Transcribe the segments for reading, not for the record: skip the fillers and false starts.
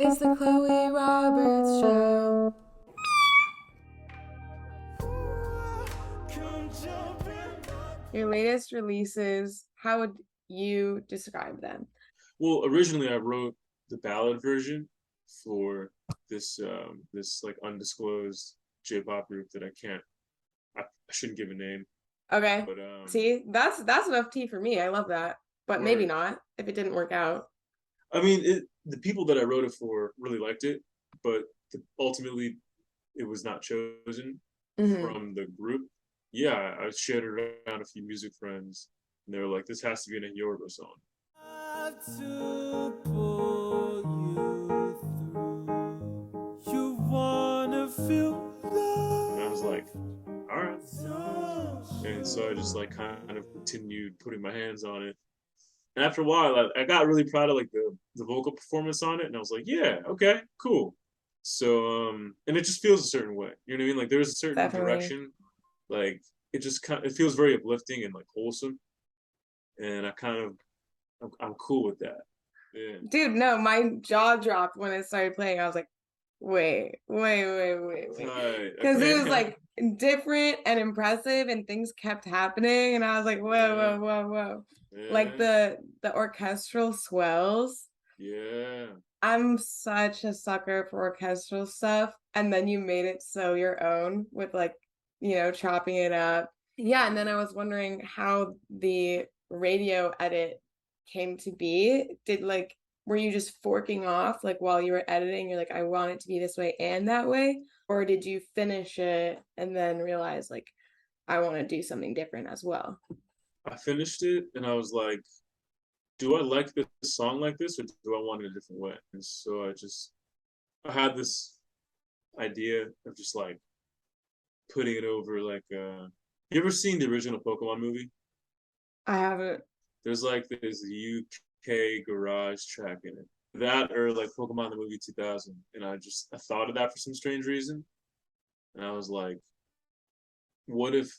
It's the Chloe Roberts Show. Your latest releases, how would you describe them? Well, originally I wrote the ballad version for this like undisclosed J-pop group that I shouldn't give a name, Okay. but See, that's enough tea for me. I love that. But maybe word. not if it didn't work out. I mean, the people that I wrote it for really liked it, but ultimately it was not chosen Hmm. from the group. Yeah, I shared it around a few music friends, and they were like, "This has to be an Ehiorobo song." To pull you through. You wanna feel And I was love. like, "All right." And so I just like kind of continued putting my hands on it. And after a while, I got really proud of like the vocal performance on it, and I was like, "Yeah, okay, cool." So and it just feels a certain way. You know what I mean? Like there's a certain Definitely. direction. Like it feels very uplifting and like wholesome, and I'm cool with that. Yeah. Dude, no, my jaw dropped when it started playing. I was like, wait. Right. Because it was Okay. like different and impressive and things kept happening. And I was like, Yeah. whoa. Like Yeah. the orchestral swells. Yeah. I'm such a sucker for orchestral stuff. And then you made it so your own with like, chopping it up. Yeah, and then I was wondering how the radio edit came to be. Were you just forking off like while you were editing? You're like, I want it to be this way and that way? Or did you finish it and then realize like I want to do something different as well? I finished it, and I was like, "Do I like this song like this, or do I want it a different way?" And so I had this idea of just like putting it over like you ever seen the original Pokemon movie? I haven't. There's like this UK garage track in it. That or like Pokemon the movie 2000. And I thought of that for some strange reason. And I was like, what if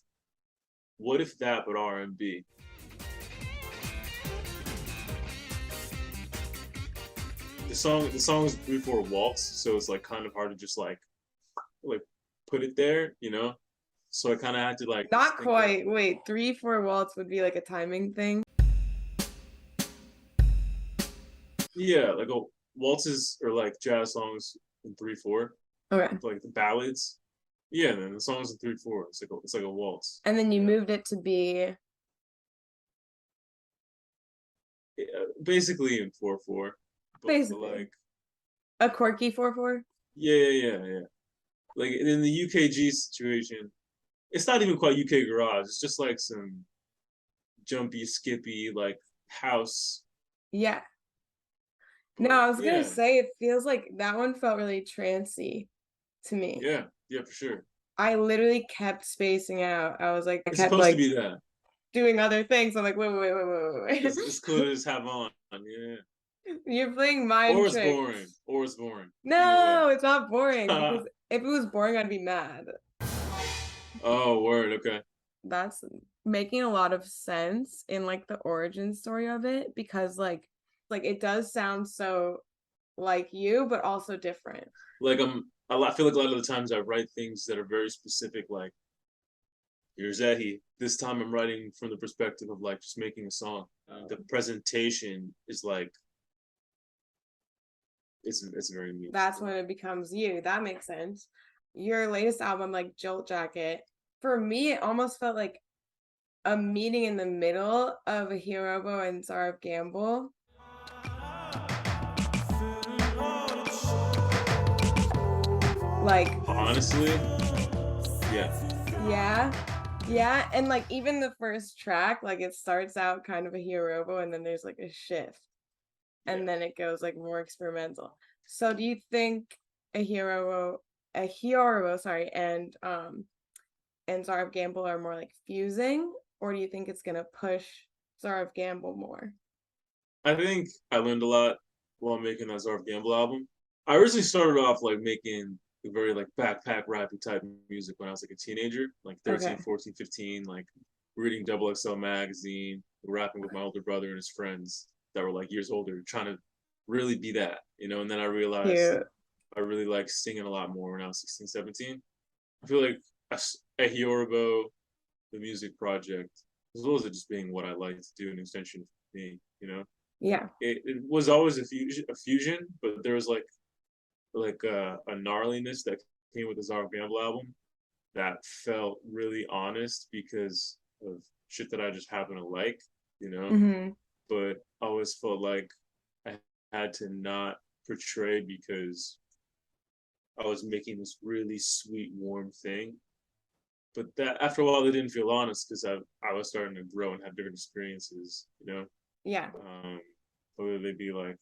that but R&B? The song is 3/4 waltz, so it's like kind of hard to just like put it there, you know? So I kind of had to like just Not think of quite. Wait, 3/4 waltz would be like a timing thing. yeah, like waltzes or like jazz songs in 3/4, Okay. like the ballads. Yeah, then the songs in 3/4. It's like a waltz. And then you Yeah, moved it to be basically in 4/4, but basically like a quirky 4/4. yeah. Like in the UKG situation, it's not even quite UK garage. It's just like some jumpy, skippy like house. Yeah. No, But I was gonna yeah, say it feels like that one felt really trancy to me. yeah, for sure. I literally kept spacing out. I It's kept supposed to like be that. doing other things. I'm like, wait. It's cool to just have on. Yeah, You're playing mind or it's boring, tricks. or it's boring. Either way. No, it's not boring because if it was boring, I'd be mad. Oh, word. Okay. That's making a lot of sense in like the origin story of it because like it does sound so like you, but also different. Like I feel like a lot of the times I write things that are very specific. Like here's Ehi. This time I'm writing from the perspective of like just making a song. The presentation is like it's very me. That's when it becomes you. That makes sense. Your latest album, like Jolt Jacket, for me, it almost felt like a meeting in the middle of Ehiorobo and Czar of Gamble. Like, Honestly, yeah, yeah, yeah. And like even the first track, like it starts out kind of Ehiorobo and then there's like a shift. yeah. And then it goes like more experimental. So do you think a hero, sorry, and Czar of Gamble are more like fusing, or do you think it's gonna push Czar of Gamble more? I think I learned a lot while making that Zarf Gamble album. I originally started off like making very like backpack rappy type music when I was like a teenager, like 13, Okay. 14, 15, like reading XXL magazine, rapping with my older brother and his friends that were like years older, trying to really be that, and then I realized Cute. I really like singing a lot more when I was 16, 17. I feel like Ehiorobo, the music project, as well as it just being what I like to do, an extension of me. Yeah. It was always a fusion, but there was like a gnarliness that came with the Czar of Gamble album that felt really honest because of shit that I just happen to like. Hmm. But I always felt like I had to not portray because I was making this really sweet, warm thing. But that after a while, they didn't feel honest because I was starting to grow and have different experiences. Yeah. Um, whether they be like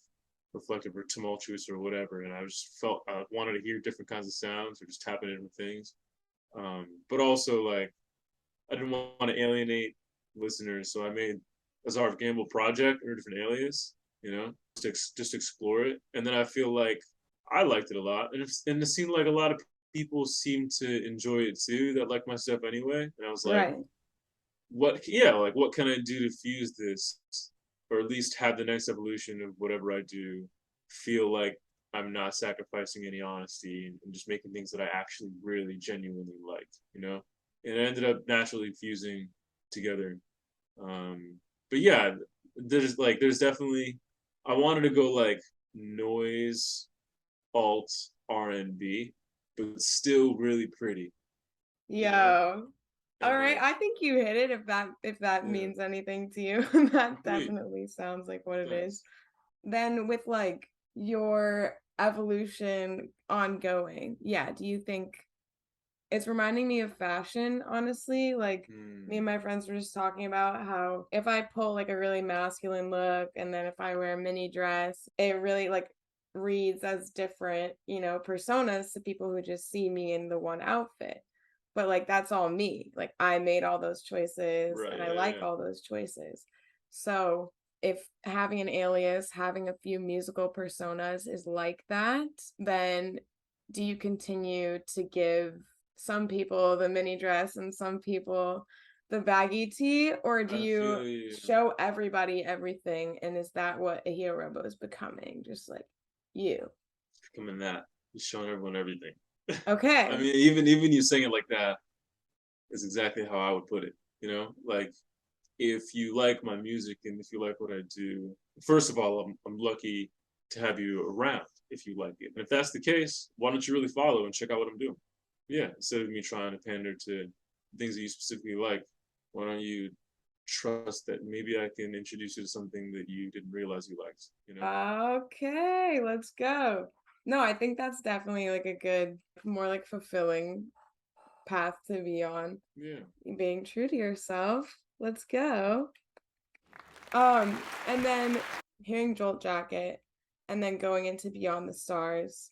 reflective or tumultuous or whatever. And I just felt I wanted to hear different kinds of sounds or just tap into different things. But also like I didn't want to alienate listeners, so I made a Czar of Gamble project or a different alias, just explore it. And then I feel like I liked it a lot, and it seemed like a lot of people seemed to enjoy it too that like my stuff anyway. And I was like, Right. what can I do to fuse this, or at least have the next evolution of whatever I do feel like I'm not sacrificing any honesty and just making things that I actually really genuinely liked. And it ended up naturally fusing together. But yeah, there's definitely I wanted to go like noise, alt, R&B, but still really pretty, you know? Yo. All And right. like, I think you hit it if that yeah, means anything to you. That sweet, definitely sounds like what it is. thanks. Then with like your evolution ongoing, yeah, do you think it's reminding me of fashion, honestly? Like me and Hmm. my friends were just talking about how if I pull like a really masculine look and then if I wear a mini dress, it really like reads as different, personas to people who just see me in the one outfit. But like that's all me. Like I made all those choices Right, and I yeah, like yeah. all those choices. So if having an alias, having a few musical personas is like that, then do you continue to give some people the mini dress and some people the baggy tee, or do I you feel you. show everybody everything? And is that what Ehiorobo is becoming? Just like you. Becoming that, just showing everyone everything. I Okay. mean, even you saying it like that is exactly how I would put it. Like if you like my music and if you like what I do, first of all, I'm lucky to have you around if you like it. And if that's the case, why don't you really follow and check out what I'm doing? Yeah, instead of me trying to pander to things that you specifically like, why don't you trust that maybe I can introduce you to something that you didn't realize you liked? Okay, let's go. No, I think that's definitely like a good, more like fulfilling path to be on. Yeah. Being true to yourself. Let's go. And then hearing Jolt Jacket and then going into Beyond the Stars,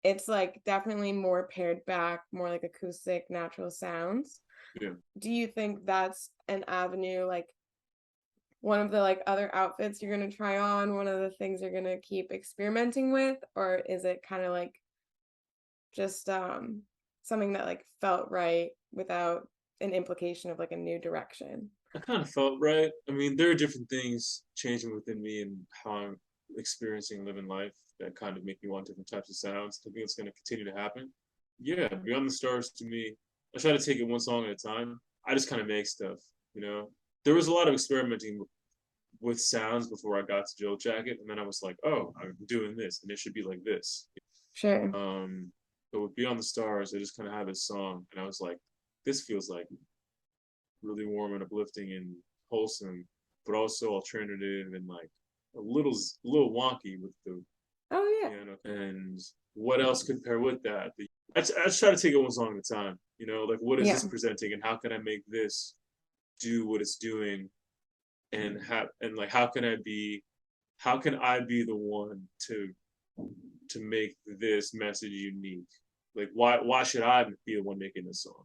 it's like definitely more pared back, more like acoustic, natural sounds. Yeah. Do you think that's an avenue, like one of the like other outfits you're gonna try on, one of the things you're gonna keep experimenting with, or is it kind of like just something that like felt right without an implication of like a new direction? I kind of felt right. I mean, there are different things changing within me and how I'm experiencing living life that kind of make me want different types of sounds. I think it's going to continue to happen. Yeah, Beyond the Stars to me, I try to take it one song at a time. I just kind of make stuff. There was a lot of experimenting with sounds before I got to Joe Jacket, and then I was like, oh, I'm doing this, and it should be like this. Sure. But with Beyond the Stars, I just kind of had this song, and I was like, this feels like really warm and uplifting and wholesome, but also alternative and like a little wonky with the Oh yeah. piano. And what else could pair with that? I just try to take it one song at a time. Like what is this Yeah. presenting, and how can I make this do what it's doing, and like how can I be the one to make this message unique? Like why should I be the one making this song?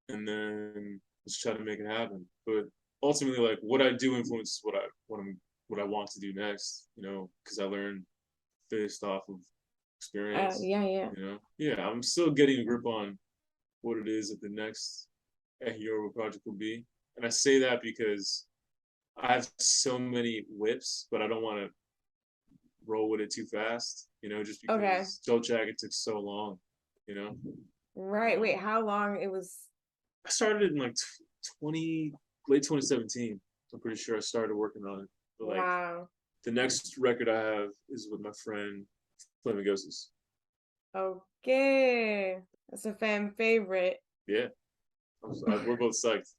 And then just try to make it happen. But ultimately, like what I do influences what I want to do next. Because I learned based off of experience. Yeah, yeah. Yeah, I'm still getting a grip on what it is that the next Ehiorobo project will be, and I say that because I have so many whips, but I don't want to roll with it too fast, just Okay. because Jolt Jacket took so long, you know. Right. Wait, how long it was? I started in like 20 late 2017. I'm pretty sure I started working on it. But like Wow. the next record I have is with my friend Flaming Ghosts. Okay. That's a fan favorite. Yeah, we're both psyched.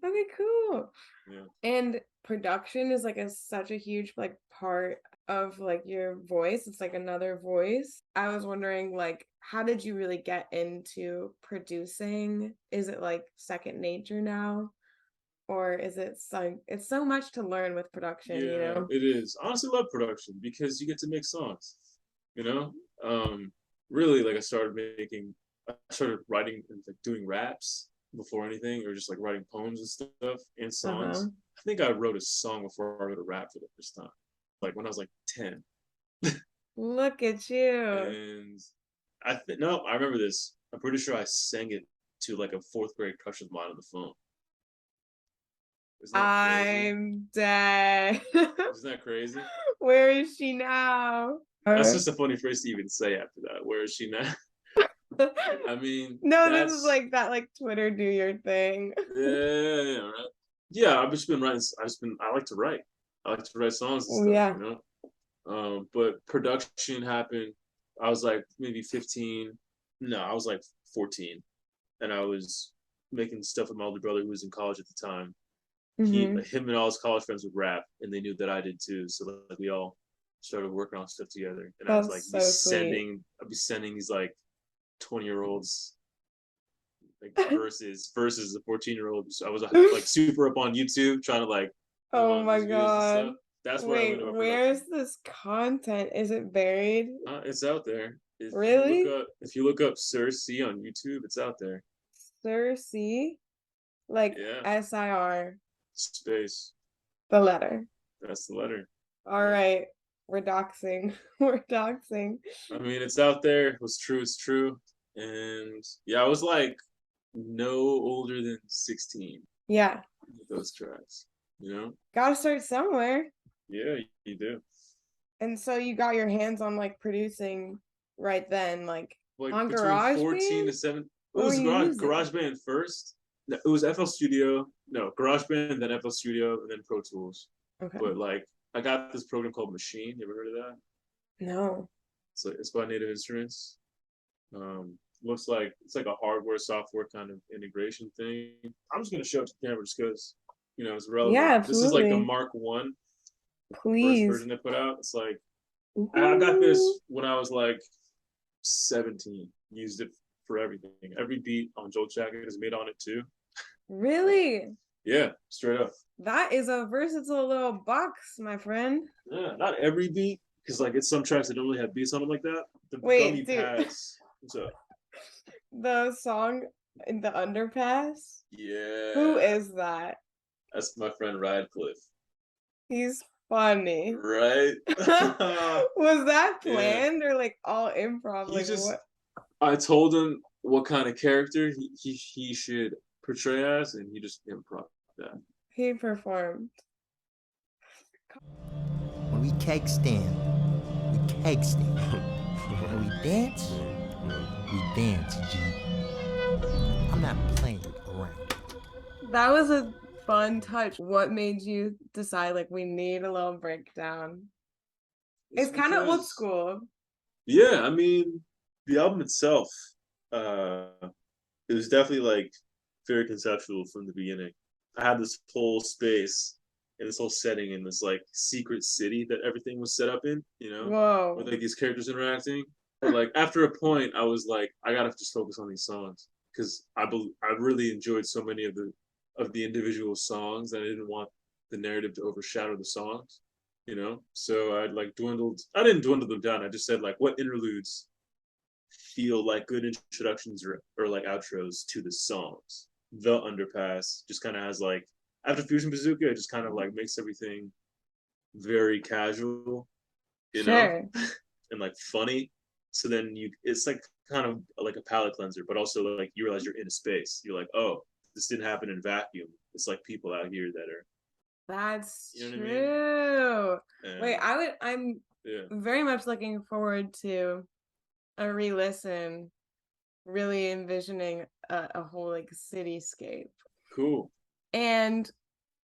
Okay, cool. Yeah. And production is like such a huge like part of like your voice. It's like another voice. I was wondering like how did you really get into producing? Is it like second nature now? Or is it so it's so much to learn with production, you Yeah, know? it is. I honestly love production because you get to make songs, you know? Um, really, like I started writing and like doing raps before anything, or just like writing poems and stuff and Uh-huh. songs. I think I wrote a song before I wrote a rap for the first time, like when I was like 10. Look at you. And no, I remember this. I'm pretty sure I sang it to like a fourth grade crush of mine on the phone. Isn't that crazy? I'm dead. Isn't that crazy? Where is she now? That's just a funny phrase to even say after that. Where is she now? I mean, No, this is that's like that like Twitter do your thing. yeah, right. Yeah, I've just been writing. I like to write. I like to write songs and stuff, Yeah. you know. But production happened. I was like maybe 15. No, I was like 14, and I was making stuff with my older brother who was in college at the time. Hmm. Him and all his college friends would rap, and they knew that I did too. So like we all started working on stuff together. And I was like, That's so sweet. I'd be sending these like 20-year-olds like versus the 14-year-old. So I was like super up on YouTube trying to like put them Oh on my music videos and God. stuff. That's where I learned Wait, about where's production. this content? Is it buried? It's out there. Really? If you look up Sir C on YouTube, it's out there. Sir C? Like Yeah, SIR, space. the letter. That's the letter. All Yeah. right. We're doxing. We're doxing. I mean, it's out there. What's true is true. And yeah, I was like no older than 16 Yeah. with those tracks. You know? Gotta start somewhere. Yeah, you do. And so you got your hands on like producing right then, like Like on between 14 GarageBand? to 7. It What were was you using? GarageBand first. No, it was FL Studio. No, GarageBand, then FL Studio, and then Pro Tools. Okay. But like, I got this program called Machine. You ever heard of that? No. It's by Native Instruments. Looks like it's like a hardware software kind of integration thing. I'm just gonna show it to the camera just because it's Yeah, relevant. This is like the absolutely. Mark 1, the first Please. version they put out. It's like I got Ooh. this when I was like 17. Used it for everything. Every beat on Jolt Jacket is made on it too. Really? Yeah, straight up. That is a versatile little box, my friend. Yeah, not every beat because like it's some tracks that don't really have beats on them like that. The gummy Wait, dude. pads. What's up? The song in the underpass? Who Yeah, is that? that's my friend Radcliffe. He's funny. Right? Was that Yeah. planned or like all improv? He Like just what? I told him what kind of character he should portray as, and he just improv that. He performed. When we keg stand, we keg stand. When we dance, G. I'm not playing around. That was a fun touch. What made you decide like we need a little breakdown? It's kind of old Because school. yeah, I mean the album itself, uh, it was definitely like very conceptual from the beginning. I had this whole space and this whole setting in this like secret city that everything was set up in, with Whoa. like these characters interacting. But like after a point, I was like, I gotta just focus on these songs because I really enjoyed so many of the individual songs that I didn't want the narrative to overshadow the songs, So I like dwindled. I didn't dwindle them down. I just said like what interludes feel like good introductions or like outros to the songs. The Underpass just kind of has like after Fusion Bazooka, it just kind of like makes everything very casual, you know, Sure. and like funny. So then it's like kind of like a palate cleanser, but also like you realize you're in a space. You're like, oh, this didn't happen in a vacuum. It's like people out here that are, That's you know what I mean? true. Wait, And I'm Yeah. very much looking forward to a re-listen, really envisioning a whole like cityscape. Cool. And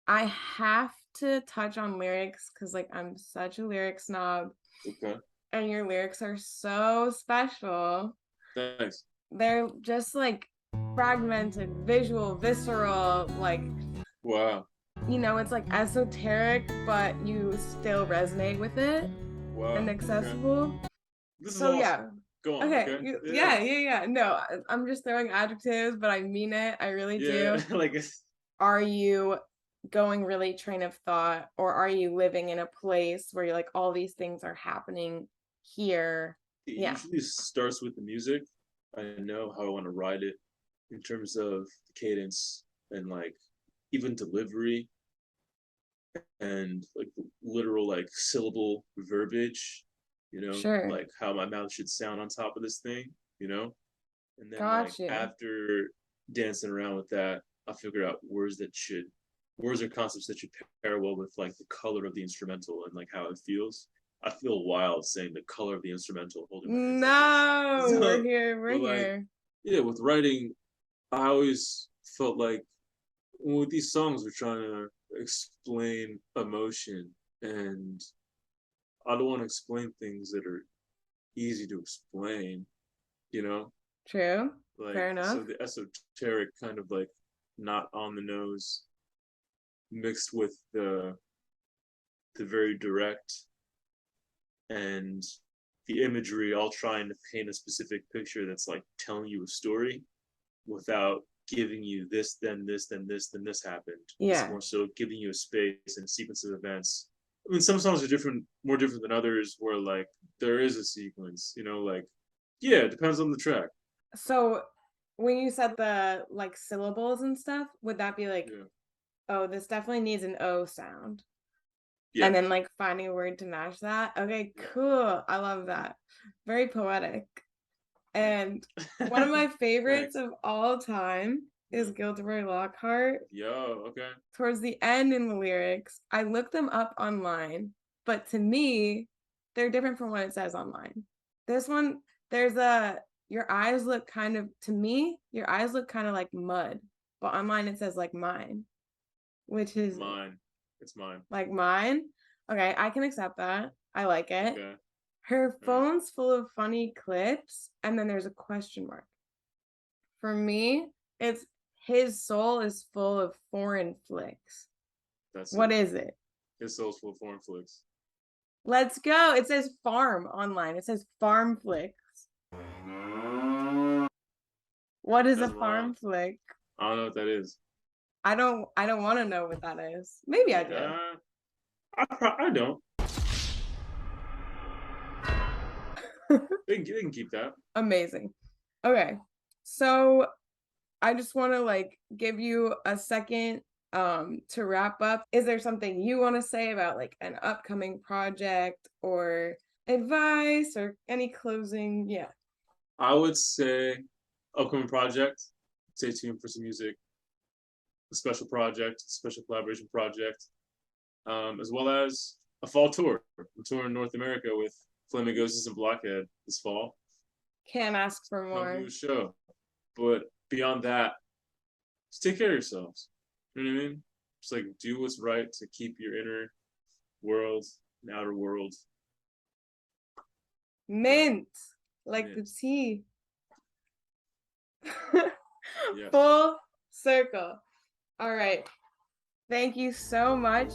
I have to touch on lyrics because like I'm such a lyric snob, Okay. and your lyrics are so special. Thanks. They're just like fragmented, visual, visceral, like, Wow. you know, it's like esoteric, but you still resonate with it Wow. and Okay. accessible. This is So awesome. yeah. Go on. Okay. Okay. Yeah. No, I'm just throwing adjectives, but I mean it. I really Yeah. do. Like it's Are you going really train of thought, or are you living in a place where you're like all these things are happening here? it Yeah. usually starts with the music. I know how I want to write it in terms of the cadence and like even delivery and like literal like syllable verbiage, Sure. like how my mouth should sound on top of this thing, you know? And then like Got you. after dancing around with that, I figure out words or concepts that should pair well with like the color of the instrumental and like how it feels. I feel wild saying the color of the instrumental holding my hands like this. No, we're So, here. We're but like, here. yeah, with writing, I always felt like with these songs, we're trying to explain emotion, and I don't want to explain things that are easy to explain, you know? True. Like, Fair enough. so the esoteric kind of like not on the nose mixed with the very direct and the imagery all trying to paint a specific picture that's like telling you a story without giving you this, then this, then this, then this happened. It's Yeah. more so giving you a space and a sequence of events. I mean, some songs are different, more different than others, where like there is a sequence, like, yeah, it depends on the track. So when you said the like syllables and stuff, would that be like, Yeah. oh, this definitely needs an O sound? Yeah. And then like finding a word to match that? Okay, Yeah. cool. I love that. Very poetic. And one of my favorites of all time is Yeah. Gilderoy Lockhart. Yo, okay. Towards the end in the lyrics, I looked them up online, but to me, they're different from what it says online. This one, there's your eyes look kind of, to me, your eyes look kind of like mud, but online it says like mine, which is Mine. It's mine. like mine. Okay, I can accept that. I like it. Okay. Her Right. phone's full of funny clips, and then there's a question mark. For me, it's his soul is full of foreign flicks. That's What it. is it? His soul's full of foreign flicks. Let's go. It says farm online. It says farm flicks. What is a That's farm wild. flick? I don't know what that is. I don't want to know what that is. Maybe I do. I don't. They can keep that. Amazing. Okay. So I just want to like give you a second to wrap up. Is there something you want to say about like an upcoming project or advice or any closing? Yeah. I would say upcoming project. Stay tuned for some music. A special project, special collaboration project, as well as a fall tour. I'm touring North America with Flamingos and Blockhead this fall. Can't ask for Come more. do a show. But beyond that, just take care of yourselves. You know what I mean? Just like do what's right to keep your inner world and outer world. Mint, like Mint. the tea. Yes. Full circle. All right. Thank you so much.